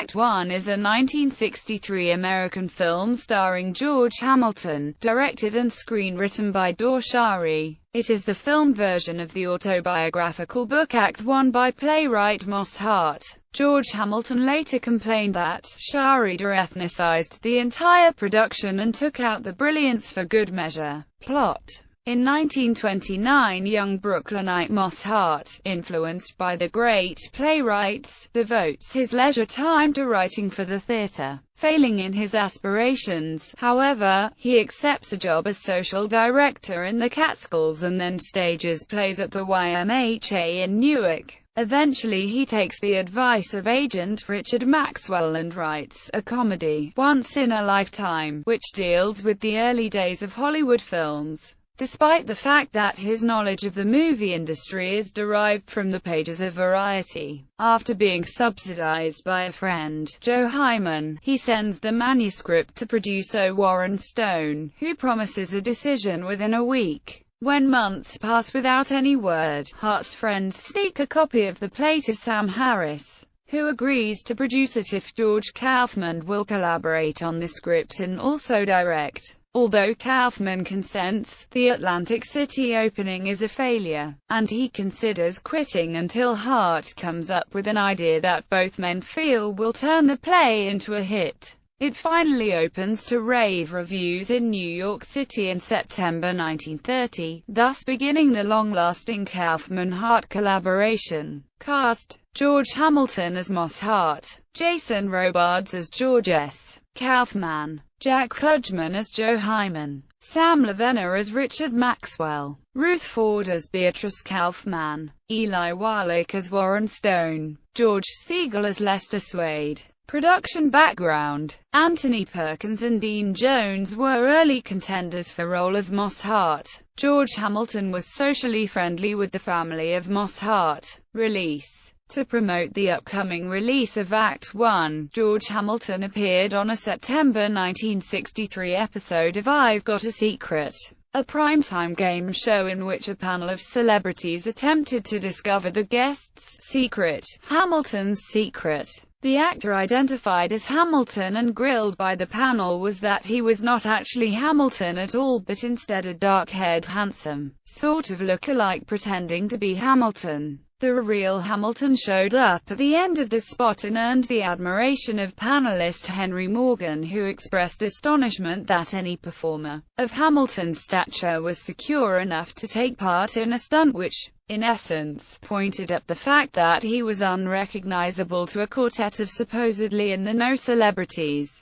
Act One is a 1963 American film starring George Hamilton, directed and screenwritten by Dor Shari. It is the film version of the autobiographical book Act One by playwright Moss Hart. George Hamilton later complained that Shari de-ethnicized the entire production and took out the brilliance for good measure. Plot. In 1929, young Brooklynite Moss Hart, influenced by the great playwrights, devotes his leisure time to writing for the theatre. Failing in his aspirations, however, he accepts a job as social director in the Catskills and then stages plays at the YMHA in Newark. Eventually he takes the advice of agent Richard Maxwell and writes a comedy, Once in a Lifetime, which deals with the early days of Hollywood films. Despite the fact that his knowledge of the movie industry is derived from the pages of Variety. After being subsidized by a friend, Joe Hyman, he sends the manuscript to producer Warren Stone, who promises a decision within a week. When months pass without any word, Hart's friends sneak a copy of the play to Sam Harris, who agrees to produce it if George Kaufman will collaborate on the script and also direct. Although Kaufman consents, the Atlantic City opening is a failure, and he considers quitting until Hart comes up with an idea that both men feel will turn the play into a hit. It finally opens to rave reviews in New York City in September 1930, thus beginning the long-lasting Kaufman-Hart collaboration. Cast: George Hamilton as Moss Hart, Jason Robards as George S. Kaufman, Jack Klugman as Joe Hyman, Sam Laverna as Richard Maxwell, Ruth Ford as Beatrice Kaufman, Eli Wallach as Warren Stone, George Siegel as Lester Swade. Production background: Anthony Perkins and Dean Jones were early contenders for role of Moss Hart. George Hamilton was socially friendly with the family of Moss Hart. Release. To promote the upcoming release of Act One, George Hamilton appeared on a September 1963 episode of I've Got a Secret, a primetime game show in which a panel of celebrities attempted to discover the guest's secret, Hamilton's secret. The actor identified as Hamilton and grilled by the panel was that he was not actually Hamilton at all but instead a dark-haired handsome, sort of look-alike pretending to be Hamilton. The real Hamilton showed up at the end of the spot and earned the admiration of panelist Henry Morgan, who expressed astonishment that any performer of Hamilton's stature was secure enough to take part in a stunt which, in essence, pointed at the fact that he was unrecognizable to a quartet of supposedly in-the-know celebrities.